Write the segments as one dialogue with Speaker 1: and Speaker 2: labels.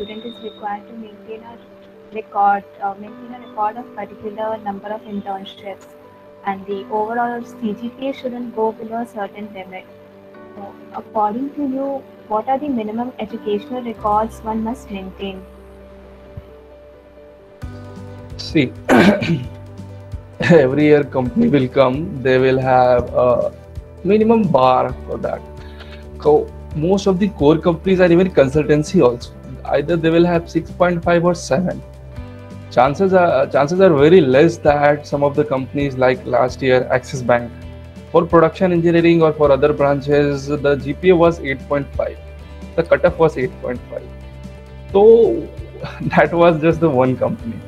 Speaker 1: student is required to maintain a record of particular number of internships, and the overall CGPA shouldn't go below a certain limit. So, according to you, what are the minimum educational records one must maintain?
Speaker 2: See, every year company will come, they will have a minimum bar for that. So most of the core companies and even consultancy also, either they will have 6.5 or 7. Chances are very less that some of the companies like last year Axis Bank, for production engineering or for other branches, the GPA was 8.5. The cutoff was 8.5. So that was just the one company.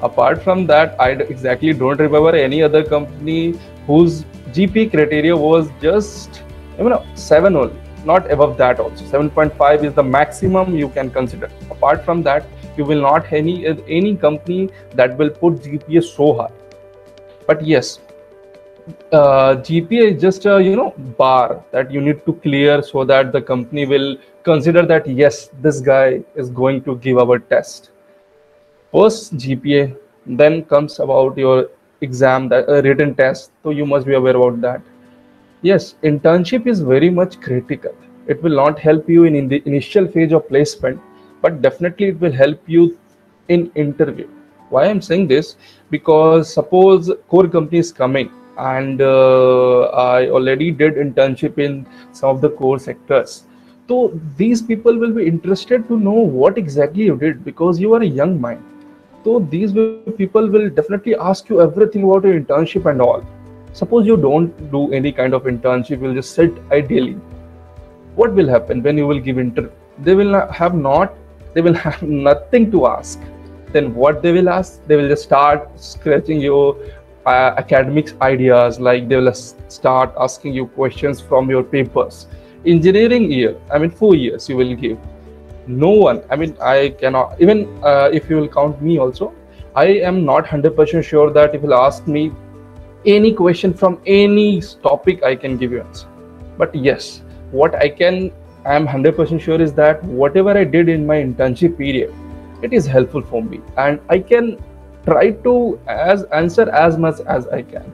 Speaker 2: Apart from that, I exactly don't remember any other company whose GP criteria was just 7 only, not above that also. 7.5 is the maximum you can consider. Apart from that, you will not any company that will put GPA so high. But yes, GPA is just a bar that you need to clear so that the company will consider that yes, this guy is going to give our test. First GPA, then comes about your exam, that written test. So you must be aware about that. Yes, internship is very much critical. It will not help you in the initial phase of placement, but definitely it will help you in interview. Why I'm saying this? Because suppose core company is coming and I already did internship in some of the core sectors. So these people will be interested to know what exactly you did because you are a young mind. So these people will definitely ask you everything about your internship and all. Suppose you don't do any kind of internship, you'll just sit ideally. What will happen when you will give interview? They will they will have nothing to ask. Then what they will ask? They will just start scratching your academics ideas, like they will start asking you questions from your papers. Engineering year, 4 years you will give. No one, I cannot, even if you will count me also, I am not 100% sure that if you will ask me any question from any topic, I can give you answer. But yes, what I am 100% sure is that whatever I did in my internship period, it is helpful for me, and I can try to answer as much as I can.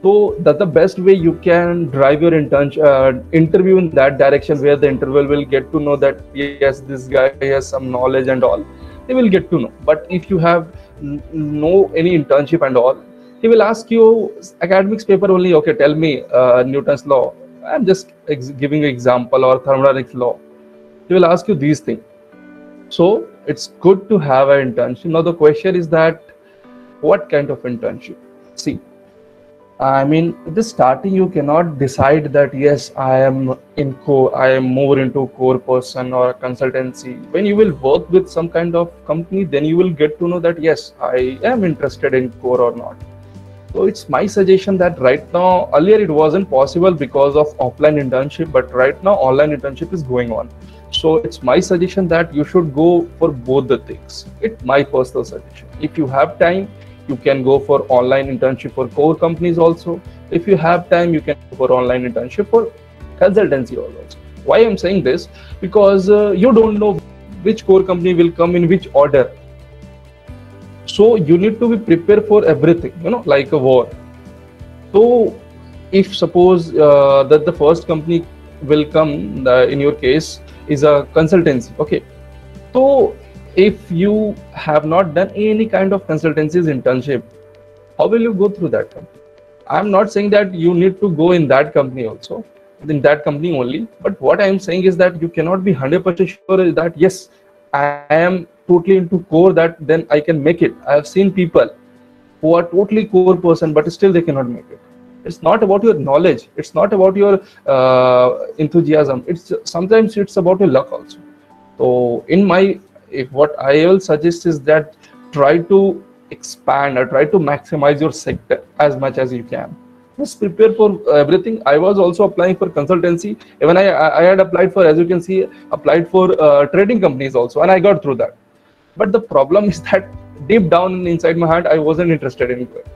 Speaker 2: So that's the best way you can drive your interview in that direction, where the interviewer will get to know that yes, this guy has some knowledge and all. They will get to know. But if you have no any internship and all, he will ask you academics paper only. Okay, tell me Newton's law. I'm just giving an example, or thermodynamics law. He will ask you these things. So it's good to have an internship. Now the question is that what kind of internship? See, at the starting, you cannot decide that yes, I am more into core person or consultancy. When you will work with some kind of company, then you will get to know that yes, I am interested in core or not. So it's my suggestion that right now, earlier it wasn't possible because of offline internship, but right now online internship is going on. So it's my suggestion that you should go for both the things. It's my personal suggestion. If you have time, you can go for online internship for core companies also. If you have time, you can go for online internship for consultancy also. Why I'm saying this? Because you don't know which core company will come in which order. So you need to be prepared for everything, like a war. So if suppose that the first company will come, in your case, is a consultancy. Okay. So if you have not done any kind of consultancy's internship, how will you go through that company? I'm not saying that you need to go in that company also, in that company only. But what I'm saying is that you cannot be 100% sure that yes, I am totally into core, that then I can make it. I have seen people who are totally core person, but still they cannot make it. It's not about your knowledge. It's not about your enthusiasm. Sometimes it's about your luck also. So what I will suggest is that try to expand or try to maximize your sector as much as you can. Just prepare for everything. I was also applying for consultancy. Even I had applied for, as you can see, applied for trading companies also, and I got through that. But the problem is that deep down inside my heart, I wasn't interested in it.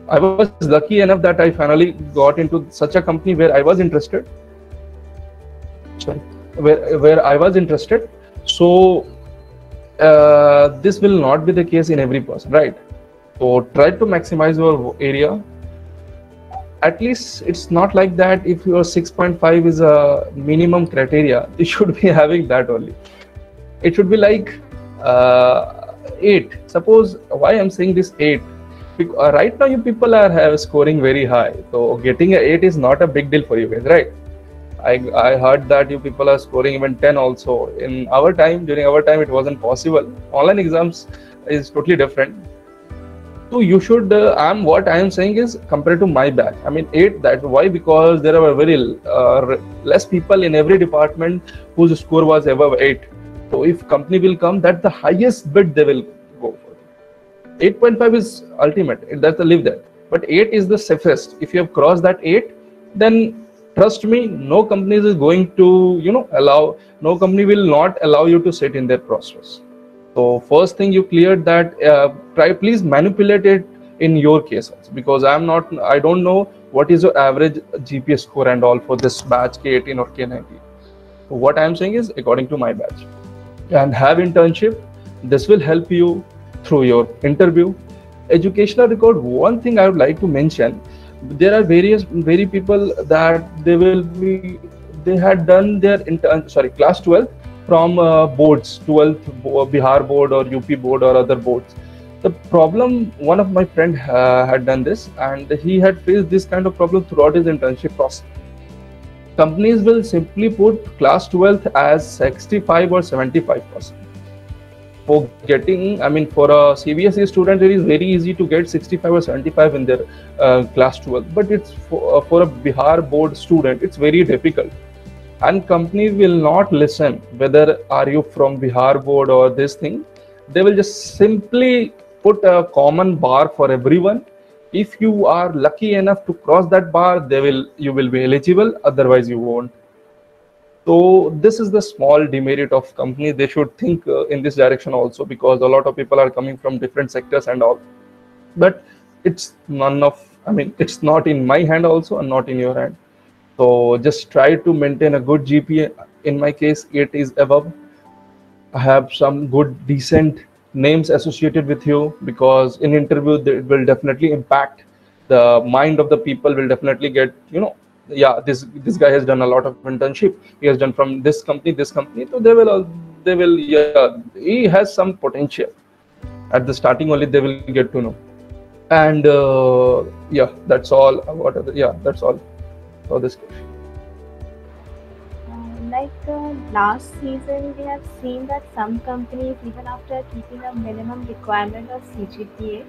Speaker 2: I was lucky enough that I finally got into such a company where I was interested. Sorry, where I was interested. So this will not be the case in every person, right? So try to maximize your area. At least it's not like that if your 6.5 is a minimum criteria, you should be having that only. It should be like 8. Suppose why I'm saying this 8. Right now you people are scoring very high. So getting a 8 is not a big deal for you guys, right? I heard that you people are scoring even 10 also. In our time, during our time, it wasn't possible. Online exams is totally different. So you should, what I am saying is compared to my batch, I mean 8, that why? Because there are very less people in every department whose score was above 8. So if company will come, that's the highest bid they will go for. 8.5 is ultimate, that's the live that. But 8 is the safest. If you have crossed that 8, then trust me, no company is going to, no company will not allow you to sit in their process. So first thing you cleared that, please manipulate it in your case also, because I don't know what is your average GPA score and all for this batch K18 or K19. So what I am saying is according to my batch. And have internship. This will help you through your interview. Educational record, one thing I would like to mention, there are very people that they had done their class 12 from boards, 12th Bihar board or UP board or other boards. The problem, one of my friend had done this, and he had faced this kind of problem throughout his internship process. Companies will simply put class 12th as 65 or 75%. For getting, for a CBSE student, it is very easy to get 65 or 75 in their class 12, but it's for a Bihar board student, it's very difficult. And company will not listen whether are you from Bihar board or this thing. They will just simply put a common bar for everyone. If you are lucky enough to cross that bar, you will be eligible, otherwise you won't. So this is the small demerit of company. They should think in this direction also, because a lot of people are coming from different sectors and all. But it's it's not in my hand also, and not in your hand. So just try to maintain a good GPA. In my case, 8 is above. I have some good, decent names associated with you, because in interview it will definitely impact the mind of the people. Will definitely get, yeah, this guy has done a lot of internship. He has done from this company. So they will, yeah, he has some potential. At the starting only they will get to know. And yeah, that's all. That's all for this question.
Speaker 1: Last season, we have seen that some companies, even after keeping a minimum requirement of CGPA,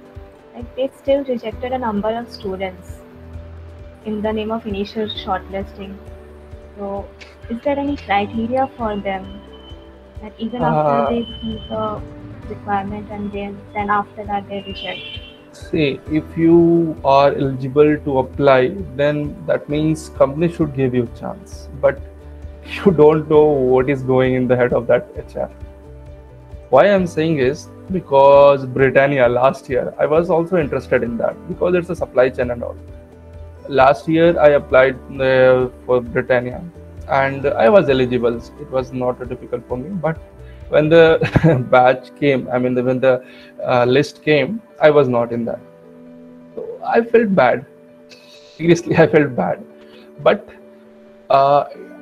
Speaker 1: they still rejected a number of students in the name of initial shortlisting. So, is there any criteria for them that even after they keep a requirement and then after that they reject?
Speaker 2: See, if you are eligible to apply, then that means company should give you a chance. But you don't know what is going in the head of that HR. Why I'm saying is because Britannia last year, I was also interested in that, because it's a supply chain and all. Last year I applied for Britannia and I was eligible. It was not difficult for me, but when the batch came, when the list came, I was not in that. So I felt bad. Seriously, I felt bad. But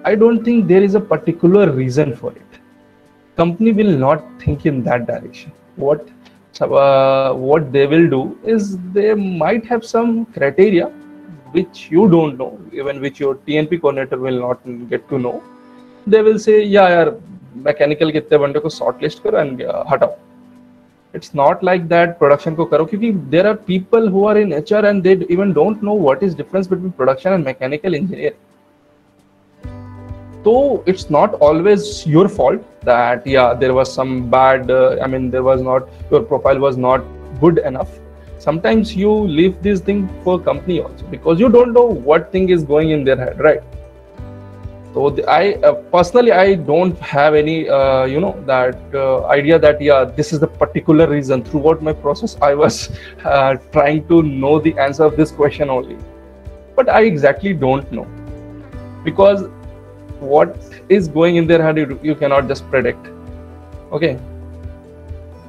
Speaker 2: I don't think there is a particular reason for it. Company will not think in that direction. What they will do is they might have some criteria which you don't know, even which your TNP coordinator will not get to know. They will say, yeah, mechanical कितने बंदे को shortlist करो and हटाओ. It's not like that production को करो, because there are people who are in HR and they even don't know what is difference between production and mechanical engineering. So it's not always your fault that, yeah, there was some bad, your profile was not good enough. Sometimes you leave this thing for company also, because you don't know what thing is going in their head, right? So I personally, I don't have any, idea that, yeah, this is the particular reason. Throughout my process, I was trying to know the answer of this question only. But I exactly don't know, because what is going in their head, you cannot just predict. Okay,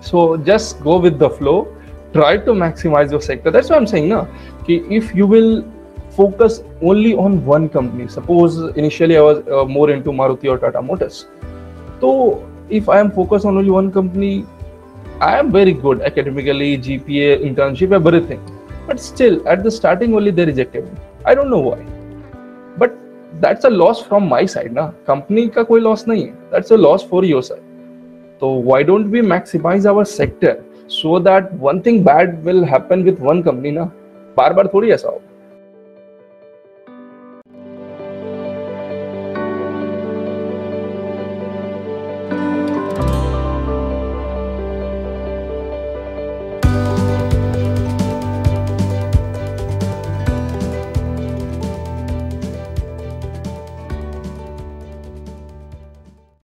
Speaker 2: so just go with the flow, try to maximize your sector. That's what I'm saying now. If you will focus only on one company, suppose initially I was more into Maruti or Tata Motors, so if I am focused on only one company, I am very good academically, GPA, internship, everything, but still at the starting only they rejected me. I don't know why, but that's a loss from my side ना, company का कोई loss नहीं है, that's a loss for your side. So why don't we maximize our sector so that one thing bad will happen with one company ना, बार बार थोड़ी ऐसा हो.